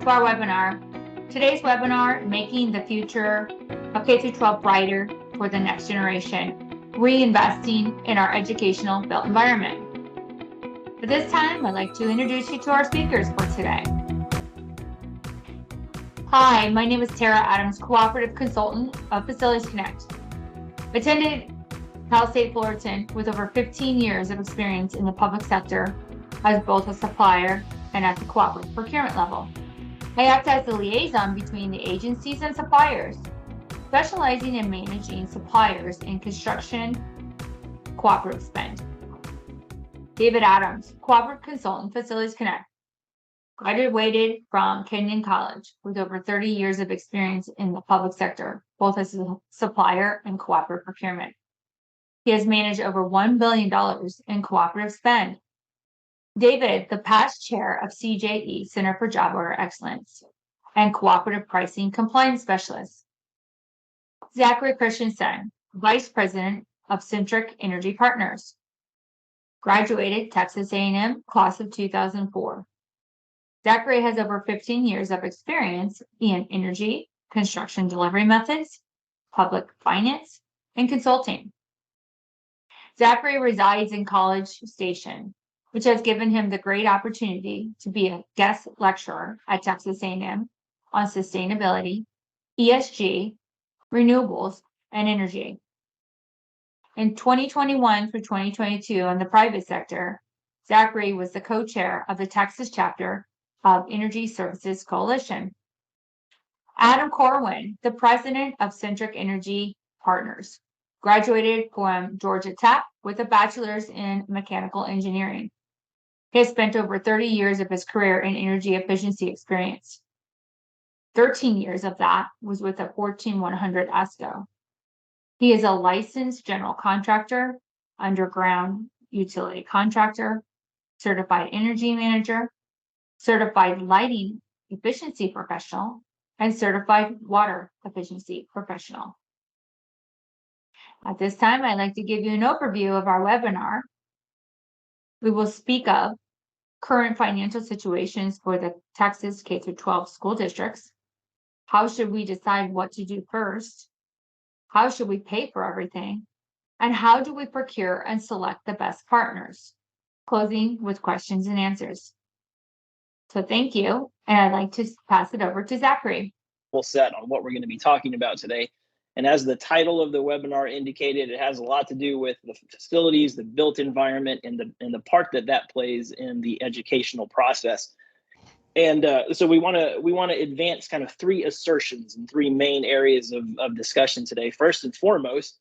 to our webinar. Today's webinar, Making the Future of K-12 Brighter for the Next Generation, Reinvesting in Our Educational Built Environment. At this time, I'd like to introduce you to our speakers for today. Hi, my name is Tara Adams, Cooperative Consultant of Facilities Connect. Attended Cal State Fullerton with over 15 years of experience in the public sector as both a supplier and at the cooperative procurement level. I act as the liaison between the agencies and suppliers, specializing in managing suppliers in construction cooperative spend. David Adams, Cooperative Consultant, Facilities Connect. Graduated from Kenyon College with over 30 years of experience in the public sector, both as a supplier and cooperative procurement. He has managed over $1 billion in cooperative spend. David, the past chair of CJE, Center for Job Order Excellence, and Cooperative Pricing Compliance Specialist. Zachary Christensen, Vice President of Centrix Energy Partners. Graduated Texas A&M, class of 2004. Zachary has over 15 years of experience in energy, construction delivery methods, public finance, and consulting. Zachary resides in College Station, which has given him the great opportunity to be a guest lecturer at Texas A&M on sustainability, ESG, renewables, and energy. In 2021 through 2022 in the private sector, Zachary was the co-chair of the Texas chapter of Energy Services Coalition. Adam Corwin, the president of Centrix Energy Partners, graduated from Georgia Tech with a bachelor's in mechanical engineering. He has spent over 30 years of his career in energy efficiency experience. 13 years of that was with a 14100 ESCO. He is a licensed general contractor, underground utility contractor, certified energy manager, certified lighting efficiency professional, and certified water efficiency professional. At this time, I'd like to give you an overview of our webinar. We will speak of current financial situations for the Texas K-12 school districts. How should we decide what to do first? How should we pay for everything? And how do we procure and select the best partners? Closing with questions and answers. So thank you, and I'd like to pass it over to Zachary. Full set on what we're going to be talking about today. And as the title of the webinar indicated, it has a lot to do with the facilities, the built environment, and the part that plays in the educational process. And so we want to advance kind of three assertions and three main areas of discussion today. First and foremost,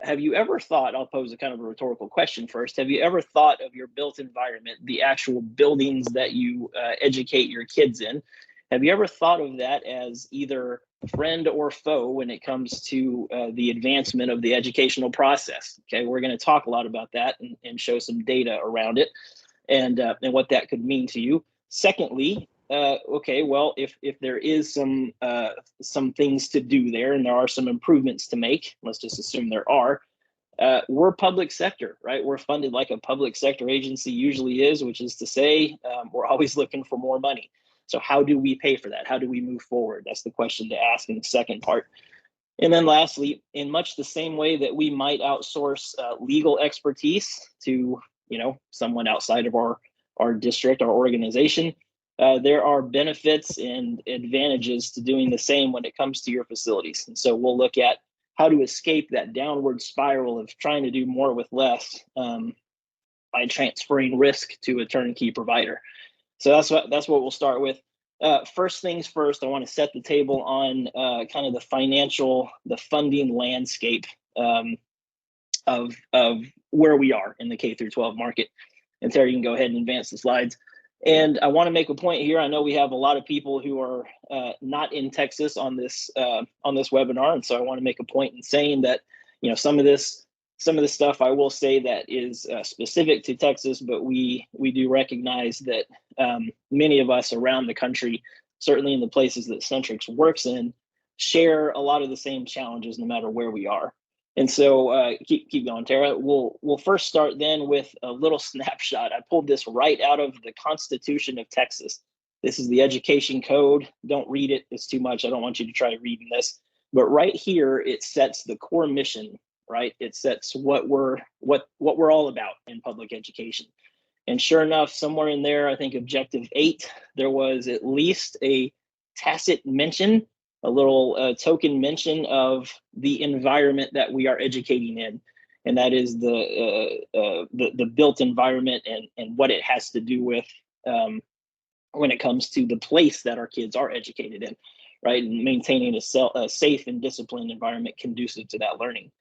have you ever thought, I'll pose a kind of a rhetorical question first, have you ever thought of your built environment, the actual buildings that you educate your kids in? Have you ever thought of that as either friend or foe when it comes to the advancement of the educational process? Okay, we're going to talk a lot about that and show some data around it and what that could mean to you. Secondly, okay, well, if there is some things to do there and there are some improvements to make, let's just assume there are, we're public sector, right? We're funded like a public sector agency usually is, which is to say we're always looking for more money. So how do we pay for that? How do we move forward? That's the question to ask in the second part. And then lastly, in much the same way that we might outsource legal expertise to, someone outside of our district, our organization, there are benefits and advantages to doing the same when it comes to your facilities. And so we'll look at how to escape that downward spiral of trying to do more with less by transferring risk to a turnkey provider. So that's what we'll start with. First things first, I want to set the table on kind of the funding landscape of where we are in the K through 12 market. And Terry, you can go ahead and advance the slides. And I want to make a point here. I know we have a lot of people who are not in Texas on this webinar, and so I want to make a point in saying that some of this stuff I will say that is specific to Texas, but we do recognize that many of us around the country, certainly in the places that Centrix works in, share a lot of the same challenges no matter where we are. And so keep going, Tara. We'll first start then with a little snapshot. I pulled this right out of the Constitution of Texas. This is the education code. Don't read it. It's too much. I don't want you to try reading this. But right here, it sets the core mission, right? It sets what we're all about in public education. And sure enough, somewhere in there, I think objective 8, there was at least a tacit mention, a little token mention of the environment that we are educating in, and that is the built environment and what it has to do with when it comes to the place that our kids are educated in, right? And maintaining a safe and disciplined environment conducive to that learning.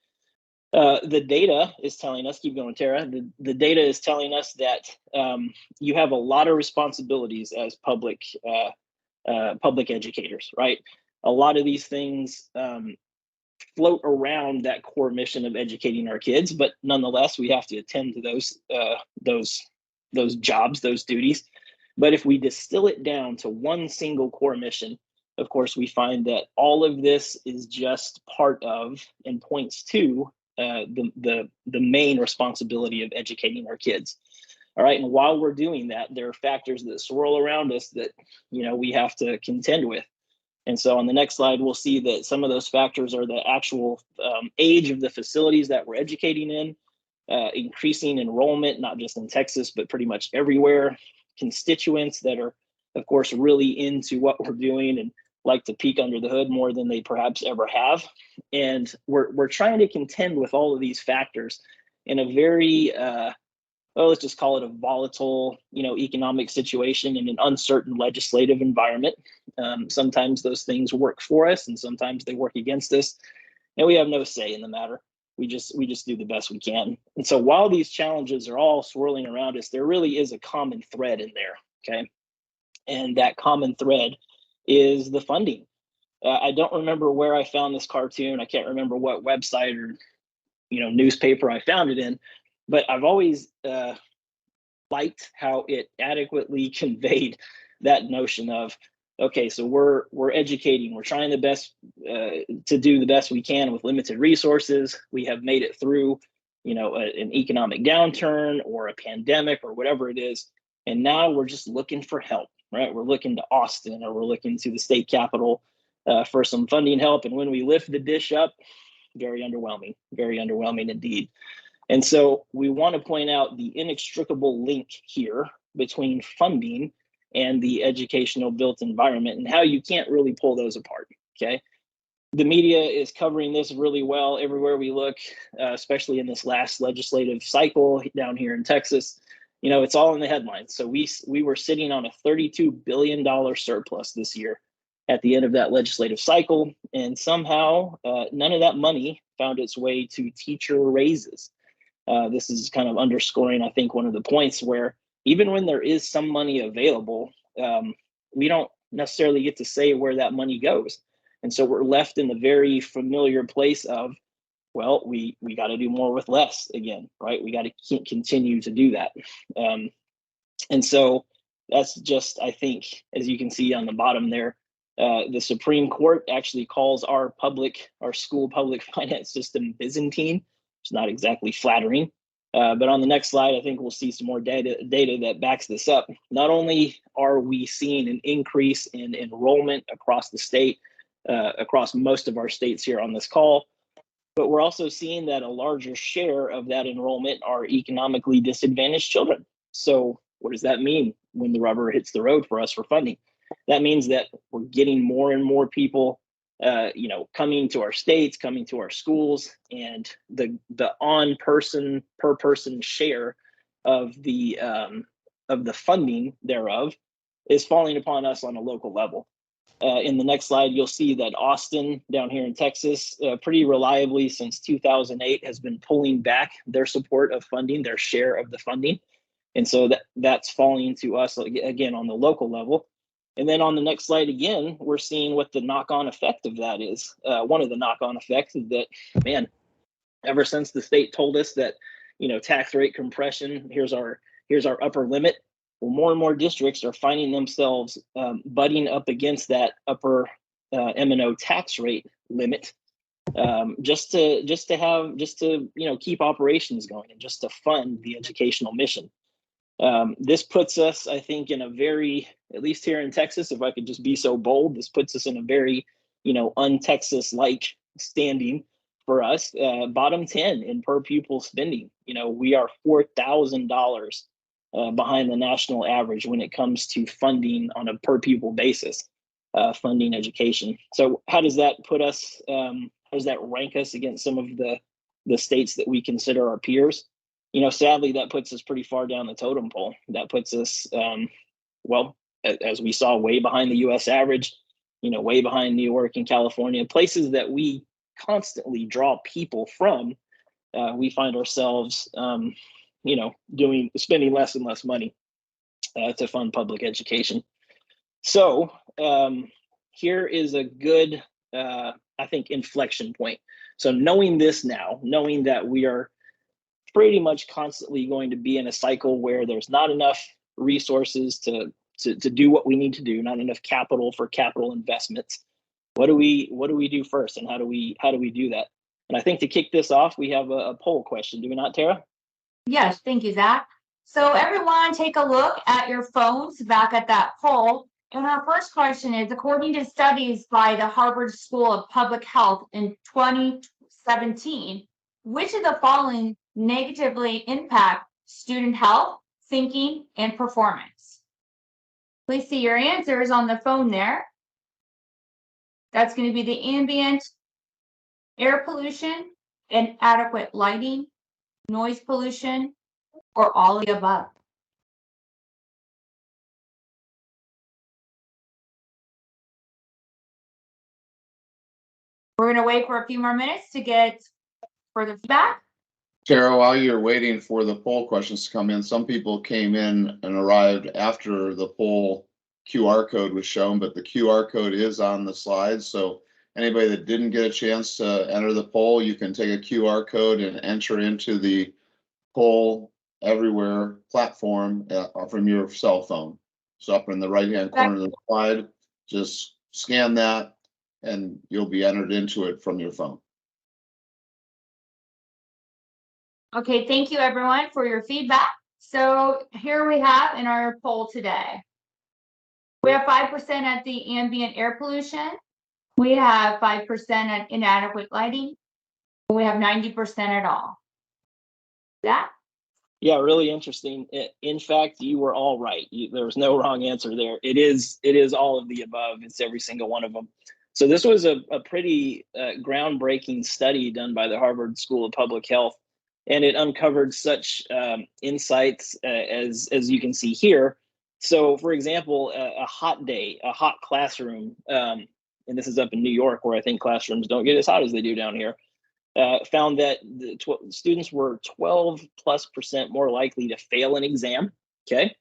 The data is telling us, keep going, Tara. The data is telling us that you have a lot of responsibilities as public educators, right? A lot of these things float around that core mission of educating our kids, but nonetheless, we have to attend to those jobs, those duties. But if we distill it down to one single core mission, of course, we find that all of this is just part of and points to the main responsibility of educating our kids. All right, and while we're doing that, there are factors that swirl around us that we have to contend with. And so on the next slide, we'll see that some of those factors are the actual age of the facilities that we're educating in, increasing enrollment, not just in Texas, but pretty much everywhere, constituents that are, of course, really into what we're doing and like to peek under the hood more than they perhaps ever have. And we're trying to contend with all of these factors in a very, let's just call it a volatile, economic situation in an uncertain legislative environment. Sometimes those things work for us and sometimes they work against us, and we have no say in the matter. We just do the best we can. And so while these challenges are all swirling around us, there really is a common thread in there, okay? And that common thread is the funding. I don't remember where I found this cartoon. I can't remember what website or newspaper I found it in, but I've always liked how it adequately conveyed that notion of, okay, so we're educating, we're trying the best to do the best we can with limited resources. We have made it through, an economic downturn or a pandemic or whatever it is, and now we're just looking for help, right? We're looking to Austin or we're looking to the state capitol for some funding help, and when we lift the dish up, very underwhelming indeed. And so we want to point out the inextricable link here between funding and the educational built environment and how you can't really pull those apart, okay? The media is covering this really well everywhere we look, especially in this last legislative cycle down here in Texas. It's all in the headlines. So we were sitting on a $32 billion surplus this year at the end of that legislative cycle, and somehow none of that money found its way to teacher raises. This is kind of underscoring, I think, one of the points where even when there is some money available, we don't necessarily get to say where that money goes. And so we're left in the very familiar place of, well, we got to do more with less again, right? We got to continue to do that. And so that's just, I think, as you can see on the bottom there, the Supreme Court actually calls our school public finance system Byzantine. It's not exactly flattering. But on the next slide, I think we'll see some more data that backs this up. Not only are we seeing an increase in enrollment across the state, across most of our states here on this call, but we're also seeing that a larger share of that enrollment are economically disadvantaged children. So what does that mean when the rubber hits the road for us for funding? That means that we're getting more and more people coming to our states, coming to our schools, and the on person per person share of the funding thereof is falling upon us on a local level. In the next slide, you'll see that Austin down here in Texas, pretty reliably since 2008, has been pulling back their support of funding, their share of the funding. And so that's falling to us again on the local level. And then on the next slide, again, we're seeing what the knock-on effect of that is. One of the knock-on effects is that, man, ever since the state told us that, tax rate compression, here's our upper limit, well, more and more districts are finding themselves butting up against that upper M&O tax rate limit, just to keep operations going and just to fund the educational mission. This puts us, I think, in a very, at least here in Texas, if I could just be so bold, this puts us in a very, un-Texas-like standing for us, bottom 10 in per pupil spending. We are $4,000 behind the national average when it comes to funding on a per pupil basis, funding education. So how does that put us, how does that rank us against some of the states that we consider our peers? Sadly, that puts us pretty far down the totem pole. That puts us, well, as we saw, way behind the U.S. average, way behind New York and California, places that we constantly draw people from. We find ourselves, spending less and less money to fund public education. So here is a good, I think, inflection point. So knowing this now, knowing that we are pretty much constantly going to be in a cycle where there's not enough resources to do what we need to do, not enough capital for capital investments. What do we do first, and how do we do that? And I think to kick this off, we have a poll question. Do we not, Tara? Yes, thank you, Zach. So everyone take a look at your phones back at that poll. And our first question is, according to studies by the Harvard School of Public Health in 2017, which of the following negatively impact student health, thinking, and performance? Please see your answers on the phone there. That's going to be the ambient air pollution, inadequate lighting, noise pollution, or all of the above. We're going to wait for a few more minutes to get further feedback. Tara, while you're waiting for the poll questions to come in, some people came in and arrived after the poll QR code was shown, but the QR code is on the slide. So anybody that didn't get a chance to enter the poll, you can take a QR code and enter into the poll everywhere platform from your cell phone. So up in the right-hand corner of the slide, just scan that and you'll be entered into it from your phone. Okay, thank you everyone for your feedback. So here we have in our poll today, we have 5% at the ambient air pollution. We have 5% at inadequate lighting. We have 90% at all. That? Yeah, really interesting. In fact, you were all right. There was no wrong answer there. It is all of the above. It's every single one of them. So this was a pretty groundbreaking study done by the Harvard School of Public Health, and it uncovered such insights as you can see here. So, for example, a hot day, a hot classroom, and this is up in New York, where I think classrooms don't get as hot as they do down here. Found that the students were 12+% more likely to fail an exam. Okay.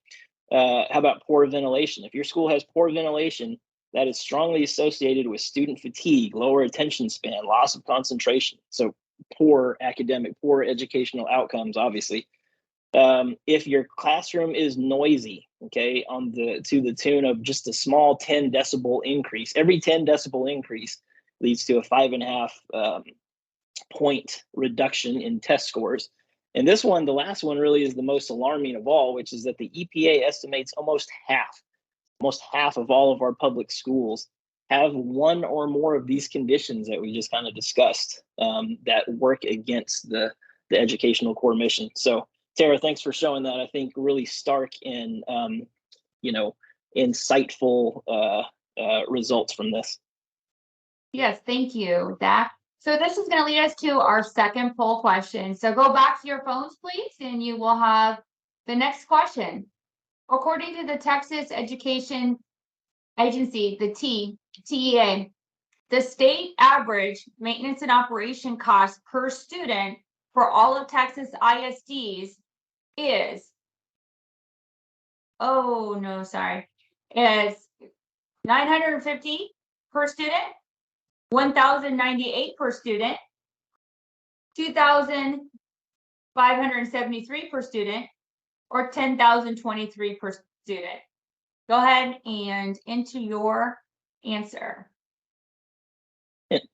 How about poor ventilation? If your school has poor ventilation, that is strongly associated with student fatigue, lower attention span, loss of concentration. So poor educational outcomes, obviously. If your classroom is noisy, okay, to the tune of just a small 10 decibel increase, every 10 decibel increase leads to a 5.5 point reduction in test scores. And this one, the last one, really is the most alarming of all, which is that the EPA estimates almost half of all of our public schools have one or more of these conditions that we just kind of discussed that work against the educational core mission. So Tara, thanks for showing that. I think really stark and insightful results from this. Yes, thank you, Zach. So this is going to lead us to our second poll question. So go back to your phones, please, and you will have the next question. According to the Texas Education Agency, the TEA, the state average maintenance and operation cost per student for all of Texas ISDs is, is $950 per student, $1,098 per student, $2,573 per student, or $10,023 per student. Go ahead and enter your answer.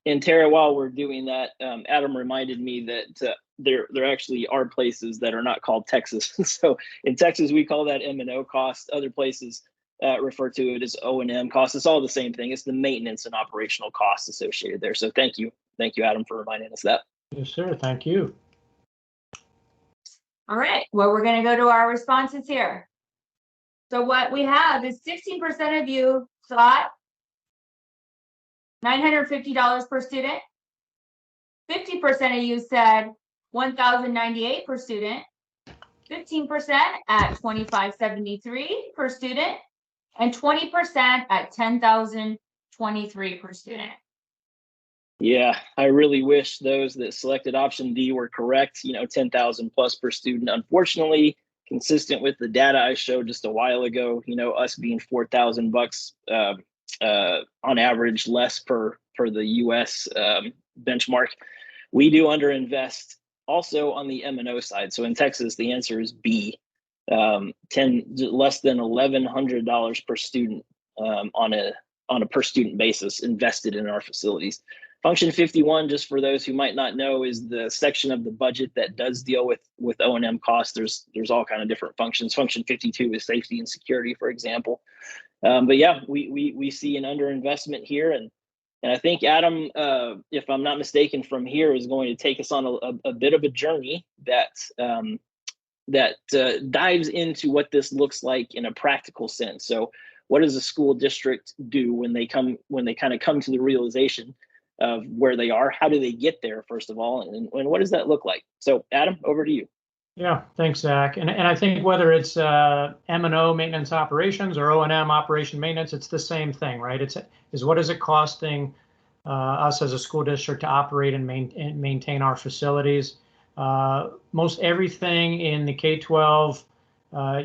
And Tara, while we're doing that, Adam reminded me that there actually are places that are not called Texas. So in Texas, we call that M&O cost. Other places refer to it as O&M cost. It's all the same thing. It's the maintenance and operational costs associated there. So thank you, Adam, for reminding us that. Yes, sir. Thank you. All right. Well, we're going to go to our responses here. So what we have is 16% of you thought $950 per student. 50% of you said $1,098 per student. 15% at $2,573 per student, and 20% at $10,023 per student. Yeah, I really wish those that selected option D were correct. 10,000 plus per student. Unfortunately, consistent with the data I showed just a while ago, us being $4,000 on average less per the U.S. Benchmark, we do underinvest also on the M&O side. So in Texas, the answer is B, less than $1,100 per student on a per student basis invested in our facilities. Function 51, just for those who might not know, is the section of the budget that does deal with O&M costs. There's all kind of different functions. Function 52 is safety and security, for example. But yeah, we see an underinvestment here, and I think Adam, if I'm not mistaken, from here is going to take us on a bit of a journey that dives into what this looks like in a practical sense. So, what does a school district do when they kind of come to the realization of where they are? How do they get there, first of all, and what does that look like? So, Adam, over to you. Yeah, thanks, Zach. And I think whether it's M&O maintenance operations or O&M operation maintenance, it's the same thing, right? Is what is it costing us as a school district to operate and maintain our facilities? Most everything in the K-12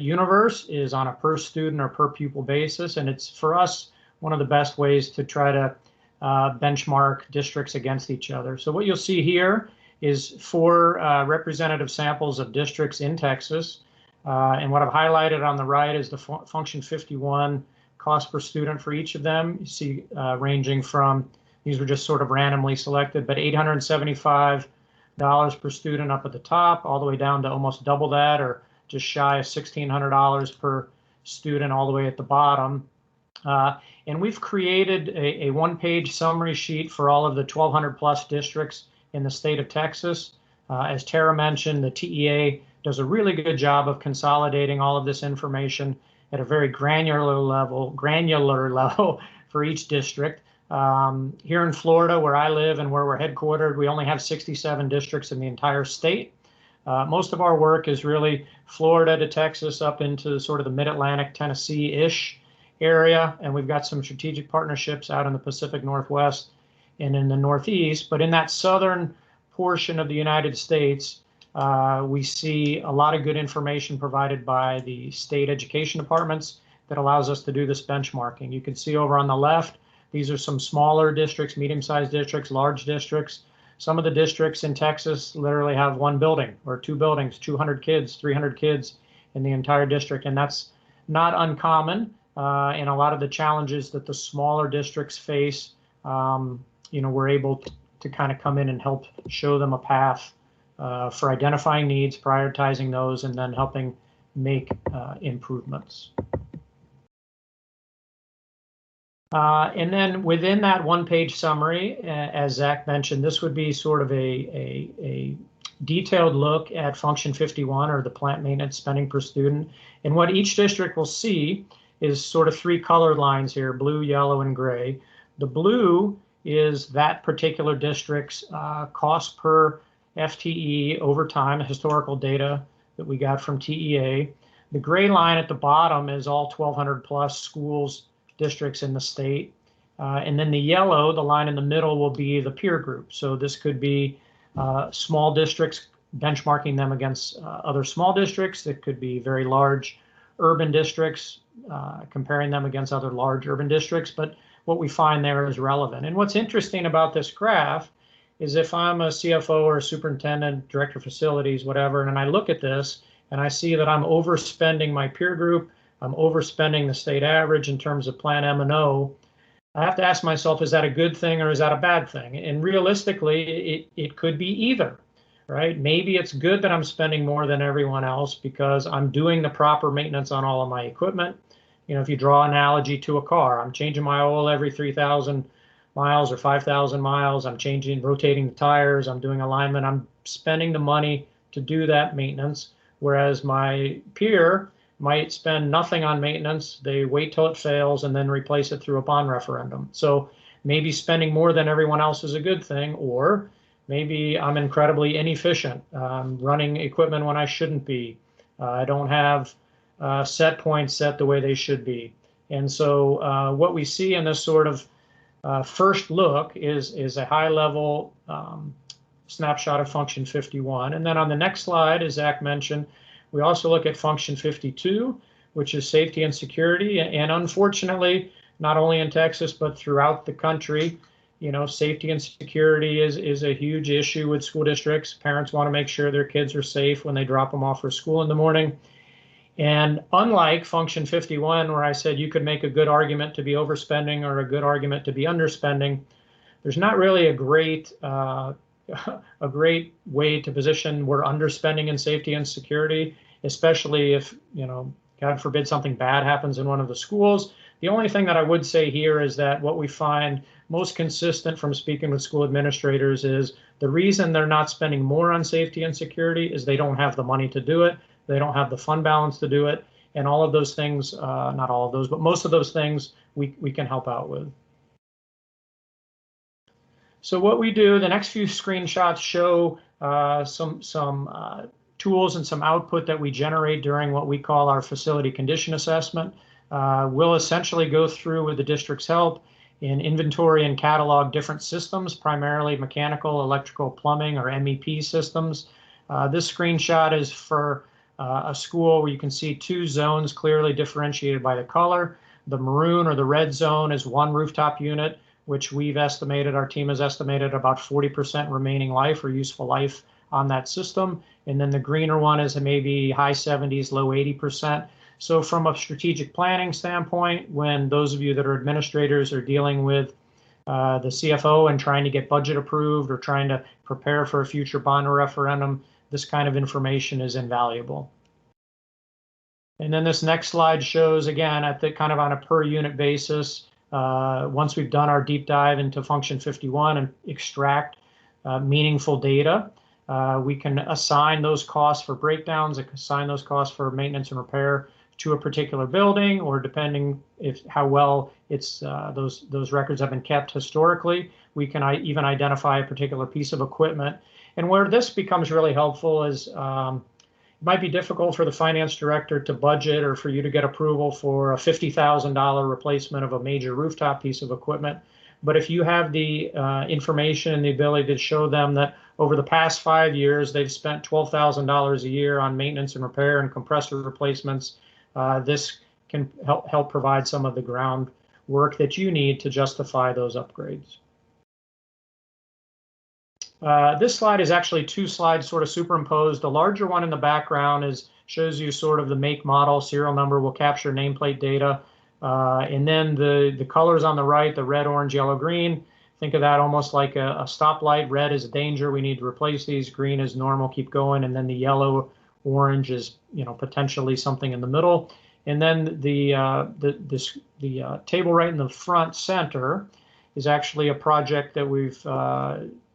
universe is on a per student or per pupil basis, and it's, for us, one of the best ways to try to benchmark districts against each other. So what you'll see here is 4 representative samples of districts in Texas. And what I've highlighted on the right is the function 51 cost per student for each of them. You see ranging from, these were just sort of randomly selected, but $875 per student up at the top, all the way down to almost double that, or just shy of $1,600 per student all the way at the bottom. And we've created a one-page summary sheet for all of the 1,200 plus districts in the state of Texas. As Tara mentioned, the TEA does a really good job of consolidating all of this information at a very granular level for each district. Here in Florida, where I live and where we're headquartered, we only have 67 districts in the entire state. Most of our work is really Florida to Texas up into sort of the mid-Atlantic, Tennessee-ish area, and we've got some strategic partnerships out in the Pacific Northwest and in the Northeast. But in that southern portion of the United States, we see a lot of good information provided by the state education departments that allows us to do this benchmarking. You can see over on the left, these are some smaller districts, medium-sized districts, large districts. Some of the districts in Texas literally have 1 building or 2 buildings, 200 kids, 300 kids in the entire district, and that's not uncommon. And a lot of the challenges that the smaller districts face, we're able to kind of come in and help show them a path for identifying needs, prioritizing those, and then helping make improvements. And then within that one-page summary, as Zach mentioned, this would be sort of a detailed look at function 51, or the plant maintenance spending per student. And what each district will see is sort of 3 colored lines here: blue, yellow, and gray. The blue is that particular district's cost per FTE over time, historical data that we got from TEA. The gray line at the bottom is all 1,200 plus schools, districts in the state. And then the yellow, the line in the middle, will be the peer group. So this could be small districts, benchmarking them against other small districts. It could be very large urban districts, comparing them against other large urban districts. But what we find there is relevant. And what's interesting about this graph is, if I'm a CFO or a superintendent, director of facilities, whatever, and I look at this and I see that I'm overspending my peer group, I'm overspending the state average in terms of plan M&O, I have to ask myself, is that a good thing or is that a bad thing? And realistically, it could be either, right? Maybe it's good that I'm spending more than everyone else because I'm doing the proper maintenance on all of my equipment. You know, if you draw an analogy to a car, I'm changing my oil every 3,000 miles or 5,000 miles. I'm rotating the tires. I'm doing alignment. I'm spending the money to do that maintenance. Whereas my peer might spend nothing on maintenance. They wait till it fails and then replace it through a bond referendum. So maybe spending more than everyone else is a good thing, or maybe I'm incredibly inefficient, running equipment when I shouldn't be. I don't have set points set the way they should be. And so what we see in this sort of first look is a high level snapshot of function 51. And then on the next slide, as Zach mentioned, we also look at function 52, which is safety and security. And unfortunately, not only in Texas, but throughout the country, you know, safety and security is a huge issue with school districts. Parents want to make sure their kids are safe when they drop them off for school in the morning. And unlike function 51, where I said you could make a good argument to be overspending or a good argument to be underspending, there's not really a great way to position we're underspending in safety and security, especially if, you know, God forbid something bad happens in one of the schools. The only thing that I would say here is that what we find most consistent from speaking with school administrators is the reason they're not spending more on safety and security is they don't have the money to do it. They don't have the fund balance to do it. And all of those things, not all of those, but most of those things we can help out with. So what we do, the next few screenshots show some tools and some output that we generate during what we call our facility condition assessment. We'll essentially go through, with the district's help, and inventory and catalog different systems, primarily mechanical, electrical, plumbing, or MEP systems. This screenshot is for a school where you can see two zones clearly differentiated by the color. The maroon or the red zone is one rooftop unit, which we've estimated, our team has estimated about 40% remaining life or useful life on that system. And then the greener one is maybe high 70s, low 80%. So from a strategic planning standpoint, when those of you that are administrators are dealing with the CFO and trying to get budget approved or trying to prepare for a future bond or referendum, this kind of information is invaluable. And then this next slide shows, again, at the kind of on a per unit basis, once we've done our deep dive into function 51 and extract meaningful data, we can assign those costs for breakdowns, assign those costs for maintenance and repair to a particular building, or depending how well it's those records have been kept historically, we can even identify a particular piece of equipment. And where this becomes really helpful is it might be difficult for the finance director to budget or for you to get approval for a $50,000 replacement of a major rooftop piece of equipment. But if you have the information and the ability to show them that over the past 5 years, they've spent $12,000 a year on maintenance and repair and compressor replacements, this can help provide some of the groundwork that you need to justify those upgrades. This slide is actually two slides sort of superimposed. The larger one in the background shows you sort of the make, model, serial number. Will capture nameplate data. And then the colors on the right, the red, orange, yellow, green, think of that almost like a stoplight. Red is danger, we need to replace these. Green is normal, keep going. And then the yellow, orange is, you know, potentially something in the middle. And then the table right in the front center is actually a project that we've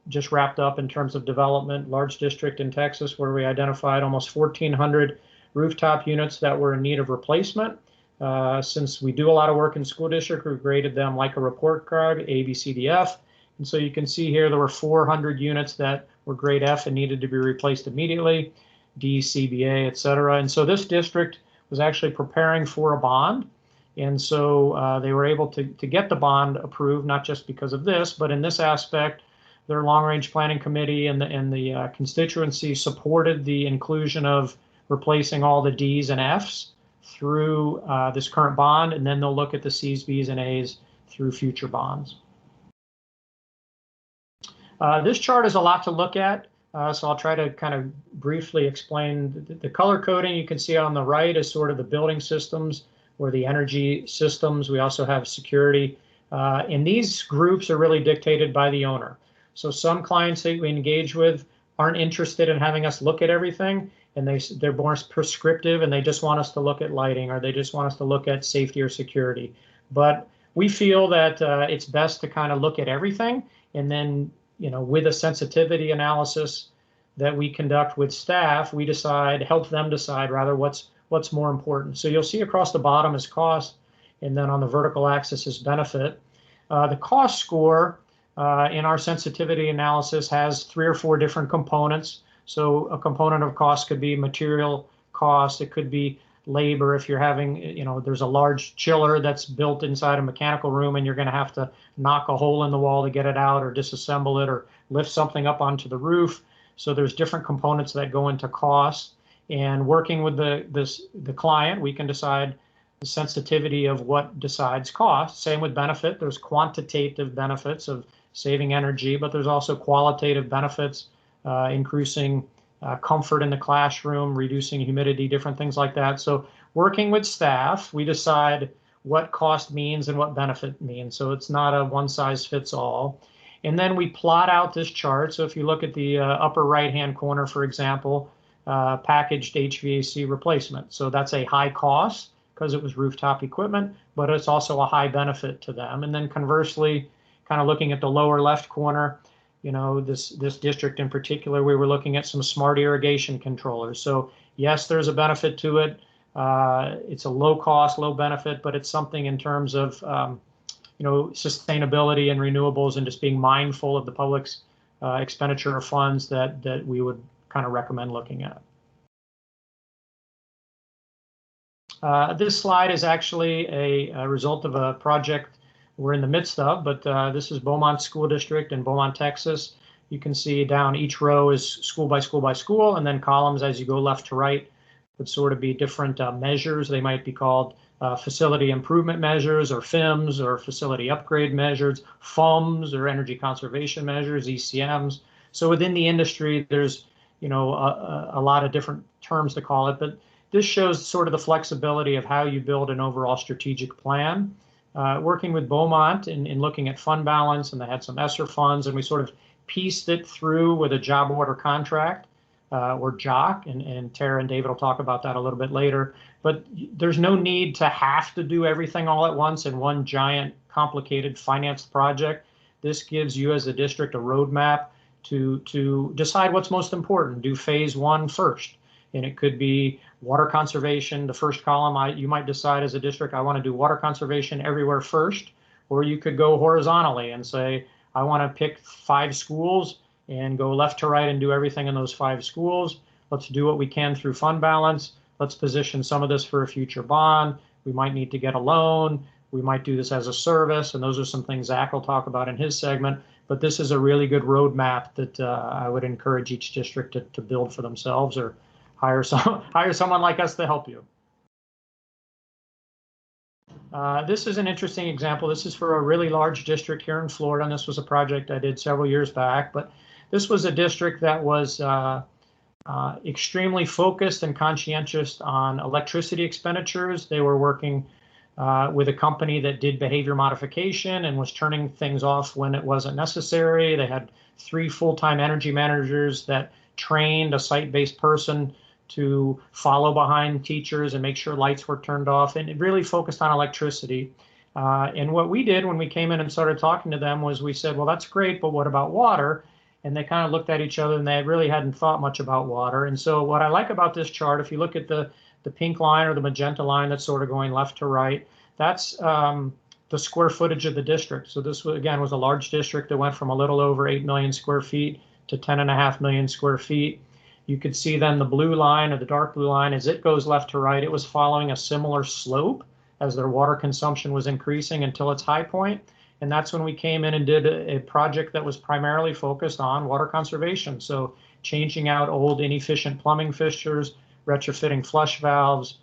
just wrapped up in terms of development, large district in Texas, where we identified almost 1,400 rooftop units that were in need of replacement. Since we do a lot of work in school district, we graded them like a report card, A, B, C, D, F. And so you can see here there were 400 units that were grade F and needed to be replaced immediately, D, C, B, A, et cetera. And so this district was actually preparing for a bond. And so they were able to get the bond approved, not just because of this, but in this aspect, their long-range planning committee and the constituency supported the inclusion of replacing all the Ds and Fs through this current bond, and then they'll look at the Cs, Bs, and As through future bonds. This chart is a lot to look at, so I'll try to kind of briefly explain the color coding. You can see on the right is sort of the building systems or the energy systems. We also have security And these groups are really dictated by the owner. So some clients that we engage with aren't interested in having us look at everything, and they're more prescriptive, and they just want us to look at lighting, or they just want us to look at safety or security. But we feel that it's best to kind of look at everything, and then, with a sensitivity analysis that we conduct with staff, we help them decide rather what's more important. So you'll see across the bottom is cost, and then on the vertical axis is benefit. The cost score in our sensitivity analysis has 3 or 4 different components. So a component of cost could be material cost. It could be labor. If you're having, there's a large chiller that's built inside a mechanical room and you're going to have to knock a hole in the wall to get it out, or disassemble it, or lift something up onto the roof. So there's different components that go into cost. And working with the client, we can decide the sensitivity of what decides cost. Same with benefit. There's quantitative benefits of saving energy, but there's also qualitative benefits, increasing comfort in the classroom, reducing humidity, different things like that. So working with staff, we decide what cost means and what benefit means. So it's not a one size fits all. And then we plot out this chart. So if you look at the upper right-hand corner, for example, packaged HVAC replacement. So that's a high cost because it was rooftop equipment, but it's also a high benefit to them. And then conversely, kind of looking at the lower left corner, this district in particular, we were looking at some smart irrigation controllers. So yes, there's a benefit to it. It's a low cost, low benefit, but it's something in terms of sustainability and renewables, and just being mindful of the public's expenditure of funds that we would kind of recommend looking at. This slide is actually a result of a project we're in the midst of, but this is Beaumont School District in Beaumont, Texas. You can see down each row is school by school by school, and then columns as you go left to right would sort of be different measures. They might be called facility improvement measures, or FIMs, or facility upgrade measures, FUMs, or energy conservation measures, ECMs. So within the industry, there's a lot of different terms to call it, but this shows sort of the flexibility of how you build an overall strategic plan. Working with Beaumont in looking at fund balance, and they had some ESSER funds, and we sort of pieced it through with a job order contract, or JOC, and Tara and David will talk about that a little bit later. But there's no need to have to do everything all at once in one giant, complicated finance project. This gives you as a district a roadmap to decide what's most important. Do phase 1 first. And it could be water conservation. The first column, you might decide as a district, I want to do water conservation everywhere first. Or you could go horizontally and say, I want to pick 5 schools and go left to right and do everything in those 5 schools. Let's do what we can through fund balance. Let's position some of this for a future bond. We might need to get a loan. We might do this as a service. And those are some things Zach will talk about in his segment. But this is a really good roadmap that I would encourage each district to build for themselves, or hire someone like us to help you. This is an interesting example. This is for a really large district here in Florida, and this was a project I did several years back. But this was a district that was extremely focused and conscientious on electricity expenditures. They were working with a company that did behavior modification and was turning things off when it wasn't necessary. They had 3 full-time energy managers that trained a site-based person to follow behind teachers and make sure lights were turned off, and it really focused on electricity. And what we did when we came in and started talking to them was we said, well, that's great, but what about water? And they kind of looked at each other, and they really hadn't thought much about water. And so what I like about this chart, if you look at the pink line or the magenta line that's sort of going left to right, that's the square footage of the district. So this, again, was a large district that went from a little over 8 million square feet to 10.5 million square feet. You could see then the blue line, or the dark blue line, as it goes left to right, it was following a similar slope as their water consumption was increasing until its high point. And that's when we came in and did a project that was primarily focused on water conservation. So changing out old inefficient plumbing fixtures, retrofitting flush valves,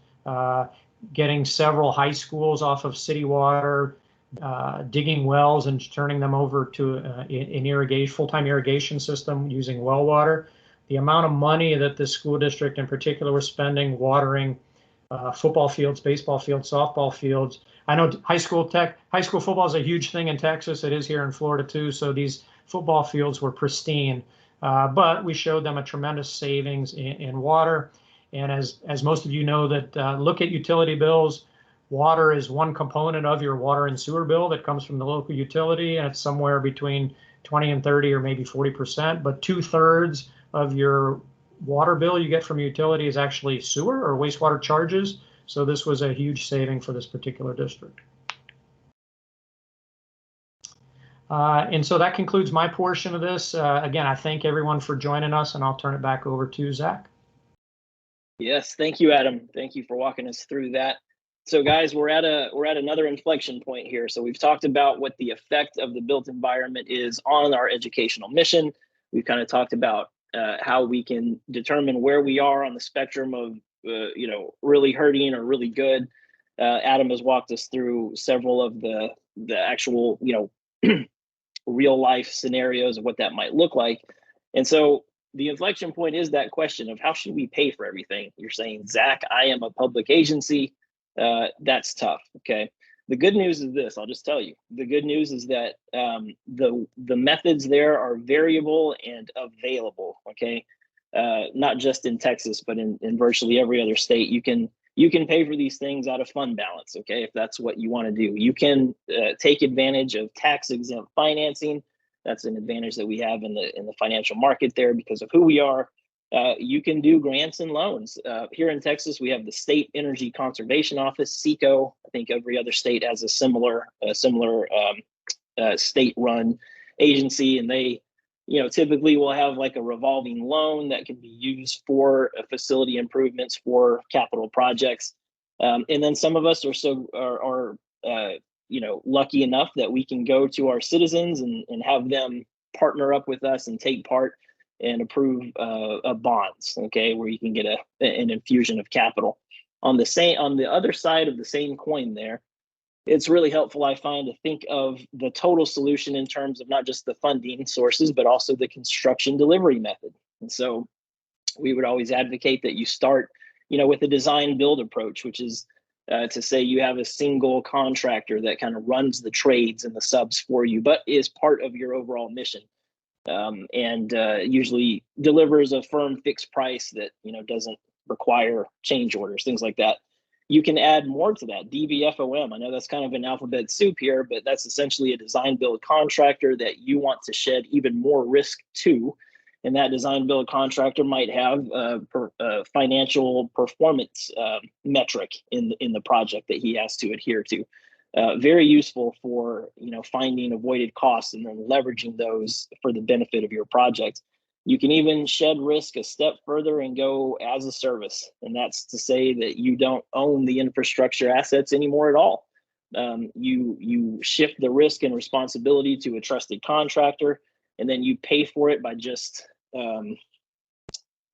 getting several high schools off of city water, digging wells and turning them over to an full-time irrigation system using well water. The amount of money that this school district in particular was spending watering football fields, baseball fields, softball fields I know high school football is a huge thing in Texas. It is here in Florida too. So these football fields were pristine, but we showed them a tremendous savings in water. And as most of you know that look at utility bills, water is one component of your water and sewer bill that comes from the local utility, and it's somewhere between 20 and 30 or maybe 40%. But 2/3 of your water bill you get from utility is actually sewer or wastewater charges. So this was a huge saving for this particular district. And so that concludes my portion of this. Again, I thank everyone for joining us, and I'll turn it back over to Zach. Yes, thank you, Adam. Thank you for walking us through that. So guys, we're at another inflection point here. So we've talked about what the effect of the built environment is on our educational mission. We've kind of talked about how we can determine where we are on the spectrum of really hurting or really good. Adam has walked us through several of the actual real life scenarios of what that might look like. And so the inflection point is that question of how should we pay for everything? You're saying, Zach, I am a public agency. That's tough. Okay. The good news is this. I'll just tell you. The good news is that the methods there are variable and available. Okay, not just in Texas, but in virtually every other state. You can pay for these things out of fund balance. Okay, if that's what you want to do, you can take advantage of tax exempt financing. That's an advantage that we have in the financial market there because of who we are. You can do grants and loans. Here in Texas, we have the State Energy Conservation Office, SECO. I think every other state has a similar state-run agency, and they, typically will have like a revolving loan that can be used for facility improvements for capital projects. And then some of us are lucky enough that we can go to our citizens and have them partner up with us and take part and approve bonds, okay, where you can get an infusion of capital. On the other side of the same coin there, it's really helpful, I find, to think of the total solution in terms of not just the funding sources, but also the construction delivery method. And so we would always advocate that you start, with a design build approach, which is to say you have a single contractor that kind of runs the trades and the subs for you, but is part of your overall mission. And usually delivers a firm fixed price that doesn't require change orders, things like that. You can add more to that. DBFOM. I know that's kind of an alphabet soup here, but that's essentially a design build contractor that you want to shed even more risk to. And that design build contractor might have a financial performance metric in the project that he has to adhere to. Very useful for finding avoided costs and then leveraging those for the benefit of your project. You can even shed risk a step further and go as a service, and that's to say that you don't own the infrastructure assets anymore at all. You shift the risk and responsibility to a trusted contractor, and then you pay for it by just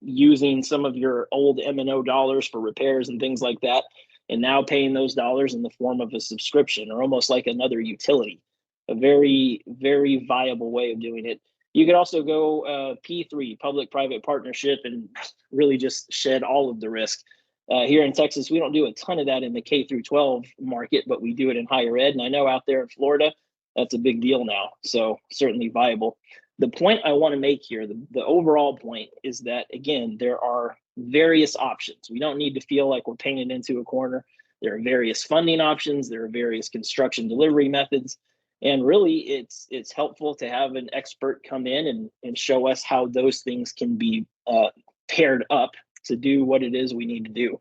using some of your old M&O dollars for repairs and things like that, and now paying those dollars in the form of a subscription or almost like another utility. A very, very viable way of doing it. You could also go P3, public-private partnership, and really just shed all of the risk. Here in Texas, we don't do a ton of that in the K through 12 market, but we do it in higher ed. And I know out there in Florida, that's a big deal now. So certainly viable. The point I want to make here, the overall point is that, again, there are various options. We don't need to feel like we're painted into a corner. There are various funding options. There are various construction delivery methods. And really, it's helpful to have an expert come in and show us how those things can be paired up to do what it is we need to do.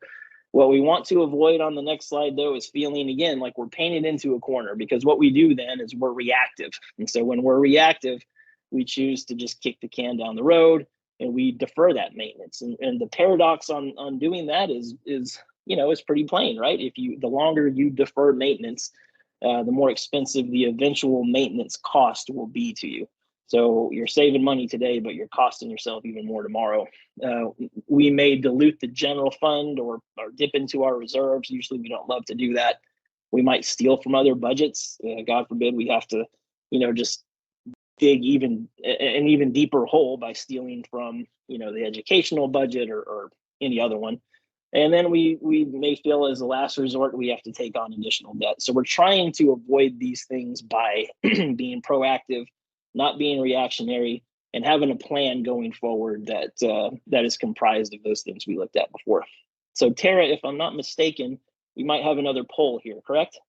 What we want to avoid on the next slide, though, is feeling, again, like we're painted into a corner, because what we do then is we're reactive. And so when we're reactive, we choose to just kick the can down the road and we defer that maintenance. And the paradox on doing that is pretty plain, right? The longer you defer maintenance, the more expensive the eventual maintenance cost will be to you. So you're saving money today, but you're costing yourself even more tomorrow. We may dilute the general fund or dip into our reserves. Usually we don't love to do that. We might steal from other budgets. God forbid we have to, just dig an even deeper hole by stealing from, the educational budget or any other one. And then we may feel as a last resort, we have to take on additional debt. So we're trying to avoid these things by being proactive, not being reactionary, and having a plan going forward that is comprised of those things we looked at before. So Tara, if I'm not mistaken, we might have another poll here, correct?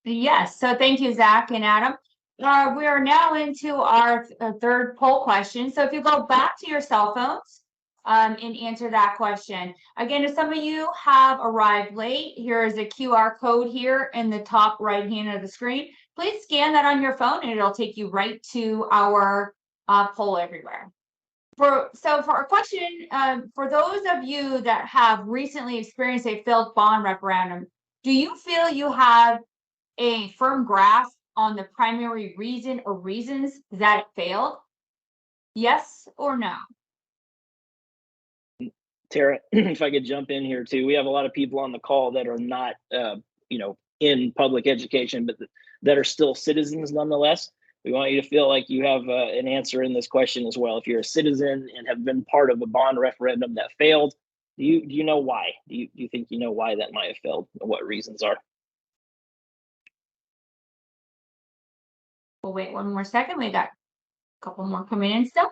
Yes, so thank you, Zach and Adam. We are now into our third poll question. So if you go back to your cell phones and answer that question. Again, if some of you have arrived late, here is a QR code here in the top right hand of the screen. Please scan that on your phone and it'll take you right to our poll everywhere. For a question, for those of you that have recently experienced a failed bond referendum, do you feel you have a firm grasp on the primary reason or reasons that it failed? Yes or no? Tara, if I could jump in here too, we have a lot of people on the call that are not, in public education, but that are still citizens nonetheless. We want you to feel like you have an answer in this question as well. If you're a citizen and have been part of a bond referendum that failed, do you know why? Do you think you know why that might have failed and what reasons are? We'll wait one more second. We got a couple more coming in still.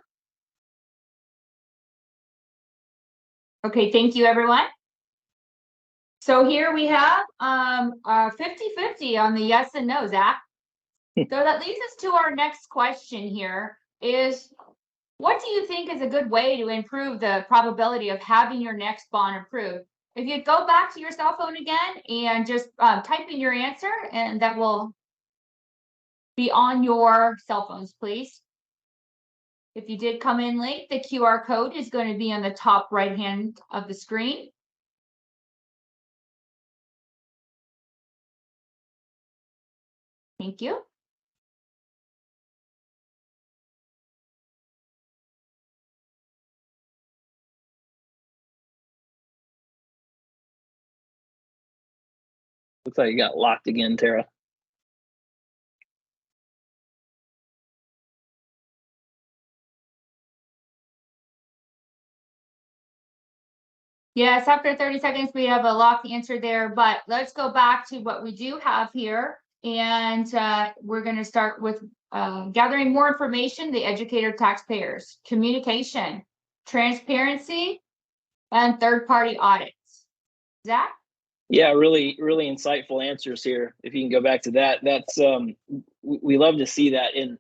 Okay, thank you, everyone. So here we have 50-50 on the yes and no, Zach. So that leads us to our next question here is, what do you think is a good way to improve the probability of having your next bond approved? If you go back to your cell phone again and just type in your answer, and that will be on your cell phones, please. If you did come in late, the QR code is going to be on the top right hand of the screen. Thank you. Looks like you got locked again, Tara. Yes, after 30 seconds, we have a locked answer there, but let's go back to what we do have here. And we're going to start with gathering more information, the educator taxpayers, communication, transparency, and third-party audits. Zach? Yeah, really, really insightful answers here. If you can go back to that, that's we love to see that. And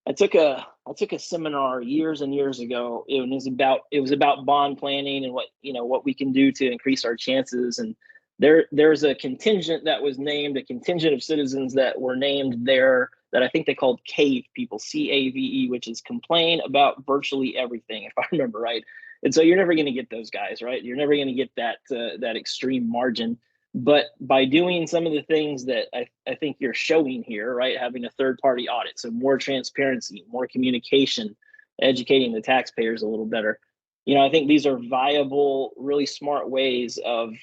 I took a seminar years and years ago. It was about bond planning and what we can do to increase our chances. And there's a contingent that was named, a contingent of citizens that were named there that I think they called CAVE people, CAVE, which is complain about virtually everything, if I remember right. And so you're never going to get those guys, right? You're never going to get that extreme margin. But by doing some of the things that I think you're showing here, right, having a third-party audit, so more transparency, more communication, educating the taxpayers a little better, I think these are viable, really smart ways of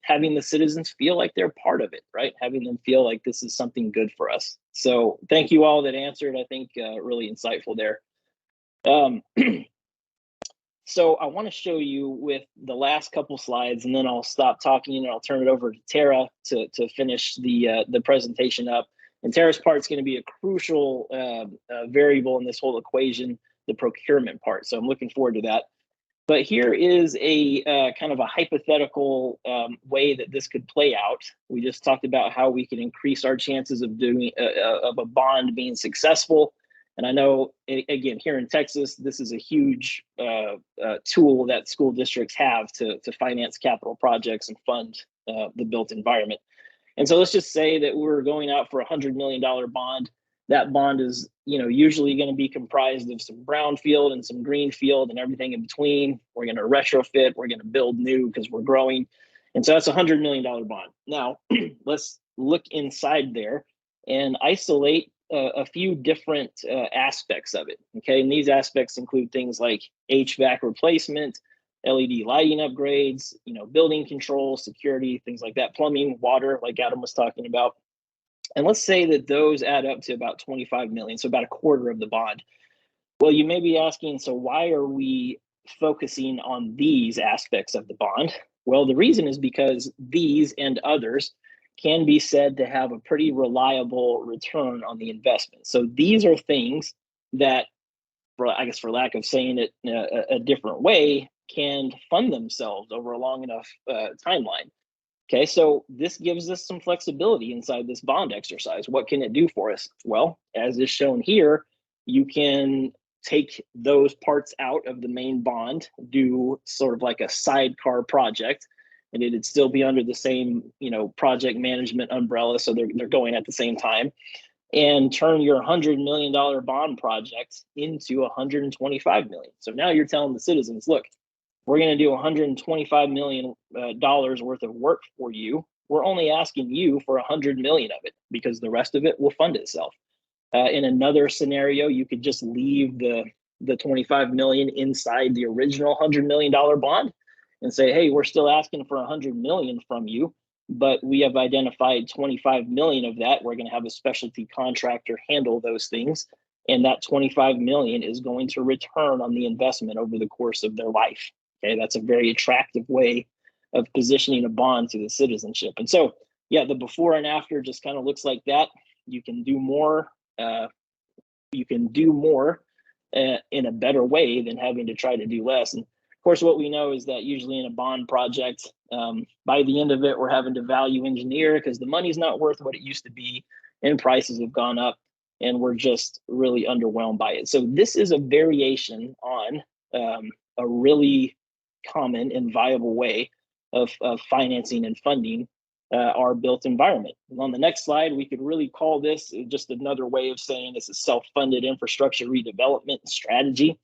having the citizens feel like they're part of it, right? Having them feel like this is something good for us. So thank you all that answered. I think really insightful there. So I want to show you with the last couple slides, and then I'll stop talking and I'll turn it over to Tara to finish the presentation up. And Tara's part is going to be a crucial variable in this whole equation, the procurement part. So I'm looking forward to that. But here is a kind of a hypothetical way that this could play out. We just talked about how we can increase our chances of doing of a bond being successful. And I know, again, here in Texas, this is a huge tool that school districts have to finance capital projects and fund the built environment. And so let's just say that we're going out for a $100 million bond. That bond is, usually going to be comprised of some brownfield and some greenfield and everything in between. We're going to retrofit. We're going to build new because we're growing. And so that's a $100 million bond. Now, let's look inside there and isolate a few different aspects of it. Okay, and these aspects include things like HVAC replacement, LED lighting upgrades, building control, security, things like that, plumbing, water, like Adam was talking about. And let's say that those add up to about 25 million, so about a quarter of the bond. Well, you may be asking, so why are we focusing on these aspects of the bond? Well, the reason is because these and others can be said to have a pretty reliable return on the investment. So these are things that, I guess for lack of saying it a different way, can fund themselves over a long enough timeline. Okay, so this gives us some flexibility inside this bond exercise. What can it do for us? Well, as is shown here, you can take those parts out of the main bond, do sort of like a sidecar project, and it'd still be under the same, project management umbrella. So they're going at the same time, and turn your $100 million bond project into $125 million. So now you're telling the citizens, look, we're going to do $125 million worth of work for you. We're only asking you for $100 million of it because the rest of it will fund itself. In another scenario, you could just leave the 25 million inside the original $100 million bond and say, hey, we're still asking for $100 million from you, but we have identified 25 million of that. We're going to have a specialty contractor handle those things, and that 25 million is going to return on the investment over the course of their life. Okay, that's a very attractive way of positioning a bond to the citizenship. And so, yeah, the before and after just kind of looks like that. You can do more. In a better way than having to try to do less. And of course, what we know is that usually in a bond project, by the end of it, we're having to value engineer because the money's not worth what it used to be, and prices have gone up, and we're just really underwhelmed by it. So this is a variation on a really common and viable way of financing and funding our built environment. And on the next slide, we could really call this just another way of saying this is self-funded infrastructure redevelopment strategy.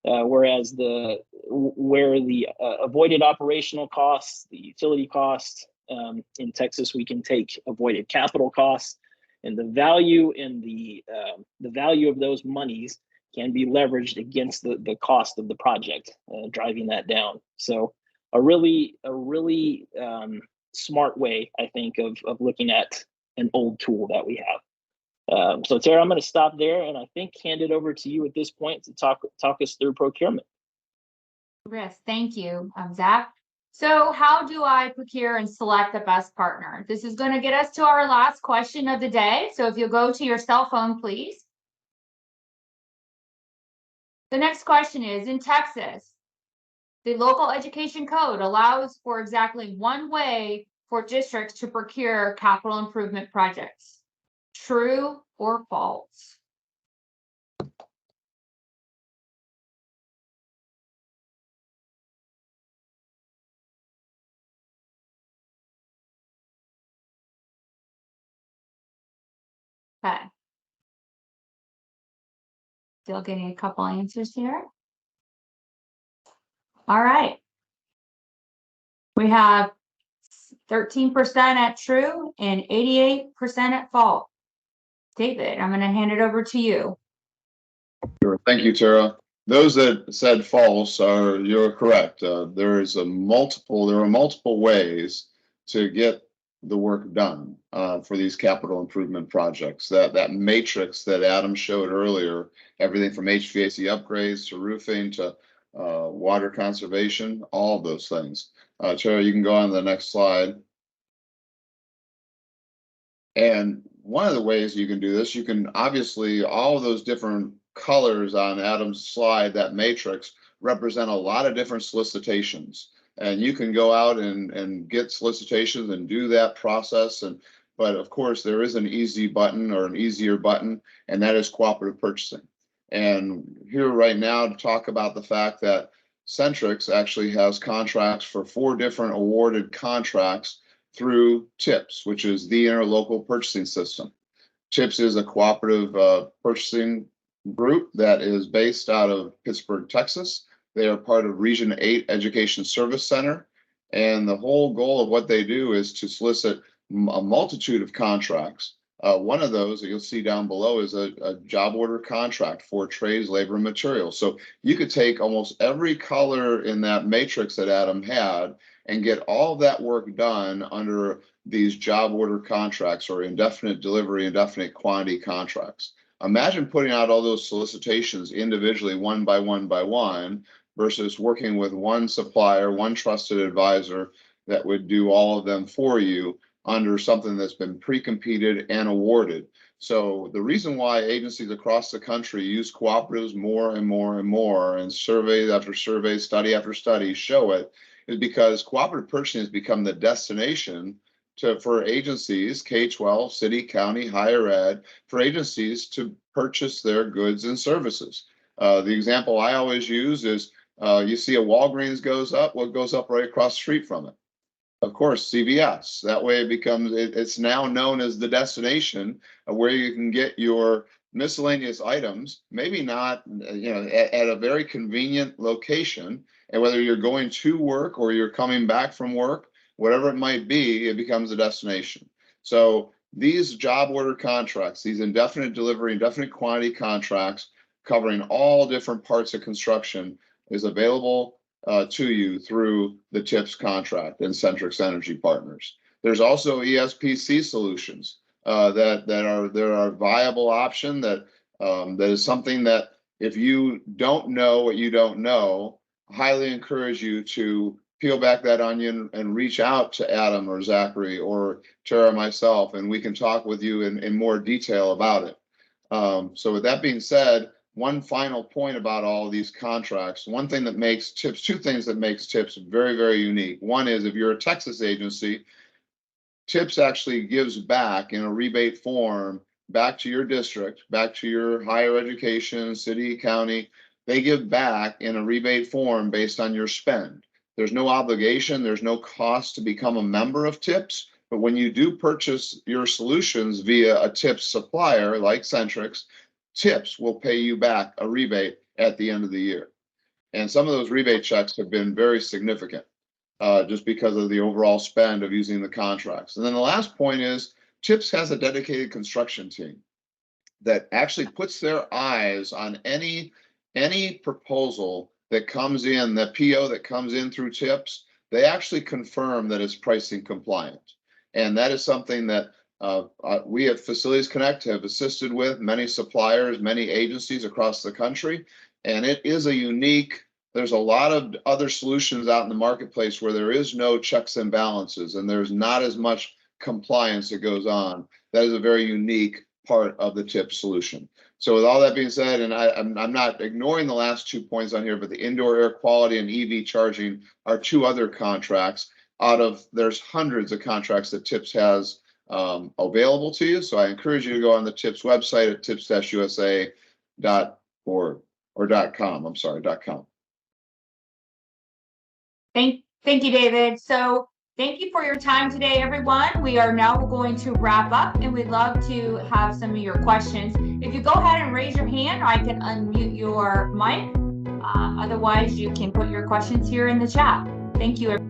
Where the avoided operational costs, the utility costs, in Texas, we can take avoided capital costs, and the value of those monies can be leveraged against the cost of the project, driving that down. So a really smart way, I think, of looking at an old tool that we have. So Tara, I'm going to stop there and I think hand it over to you at this point to talk us through procurement. Yes, thank you, Zach. So how do I procure and select the best partner? This is going to get us to our last question of the day. So if you'll go to your cell phone, please. The next question is, in Texas, the local education code allows for exactly one way for districts to procure capital improvement projects. True or false? Okay. Still getting a couple answers here. All right. We have 13% at true and 88% at false. David, I'm going to hand it over to you. Sure. Thank you, Tara. Those that said false you're correct. There are multiple ways to get the work done for these capital improvement projects. That matrix that Adam showed earlier, everything from HVAC upgrades to roofing to water conservation, all of those things. Tara, you can go on to the next slide. And one of the ways you can do this, you can obviously, all of those different colors on Adam's slide, that matrix, represent a lot of different solicitations. And you can go out and get solicitations and do that process. But of course, there is an easy button or an easier button, and that is cooperative purchasing. And here right now to talk about the fact that Centrix actually has contracts for 4 different awarded contracts through TIPS, which is the Interlocal Purchasing System. TIPS is a cooperative purchasing group that is based out of Pittsburgh, Texas. They are part of Region 8 Education Service Center. And the whole goal of what they do is to solicit a multitude of contracts. One of those that you'll see down below is a job order contract for trades, labor, and materials. So you could take almost every color in that matrix that Adam had and get all of that work done under these job order contracts or indefinite delivery, indefinite quantity contracts. Imagine putting out all those solicitations individually, one by one by one, versus working with one supplier, one trusted advisor that would do all of them for you under something that's been pre-competed and awarded. So the reason why agencies across the country use cooperatives more and more and more, and survey after survey, study after study show it, is because cooperative purchasing has become the destination for agencies, K-12, city, county, higher ed, for agencies to purchase their goods and services. The example I always use is you see a Walgreens goes up, what goes up right across the street from it? Of course, CVS. That way it becomes, it's now known as the destination of where you can get your miscellaneous items, maybe not, at a very convenient location. And whether you're going to work or you're coming back from work, whatever it might be, it becomes a destination. So these job order contracts, these indefinite delivery, indefinite quantity contracts covering all different parts of construction is available to you through the TIPS contract and Centrix Energy Partners. There's also ESPC solutions that are a viable option that is something that if you don't know what you don't know, highly encourage you to peel back that onion and reach out to Adam or Zachary or Tara or myself, and we can talk with you in more detail about it. So with that being said, one final point about all of these contracts, one thing that makes TIPS, two things that makes TIPS very, very unique. One is if you're a Texas agency, TIPS actually gives back in a rebate form back to your district, back to your higher education, city, county. They give back in a rebate form based on your spend. There's no obligation, there's no cost to become a member of TIPS, but when you do purchase your solutions via a TIPS supplier like Centrix, TIPS will pay you back a rebate at the end of the year. And some of those rebate checks have been very significant just because of the overall spend of using the contracts. And then the last point is TIPS has a dedicated construction team that actually puts their eyes on any proposal that comes in, the PO that comes in through TIPS. They actually confirm that it's pricing compliant. And that is something that we at Facilities Connect have assisted with many suppliers, many agencies across the country. And it is a unique, there's a lot of other solutions out in the marketplace where there is no checks and balances and there's not as much compliance that goes on. That is a very unique part of the TIPS solution. So with all that being said, and I'm not ignoring the last 2 points on here, but the indoor air quality and EV charging are two other contracts out of, there's hundreds of contracts that TIPS has available to you. So I encourage you to go on the TIPS website at tips-usa.org or .com. I'm sorry, .com. Thank you, David. So thank you for your time today, everyone. We are now going to wrap up and we'd love to have some of your questions. If you go ahead and raise your hand, I can unmute your mic. Otherwise, you can put your questions here in the chat. Thank you.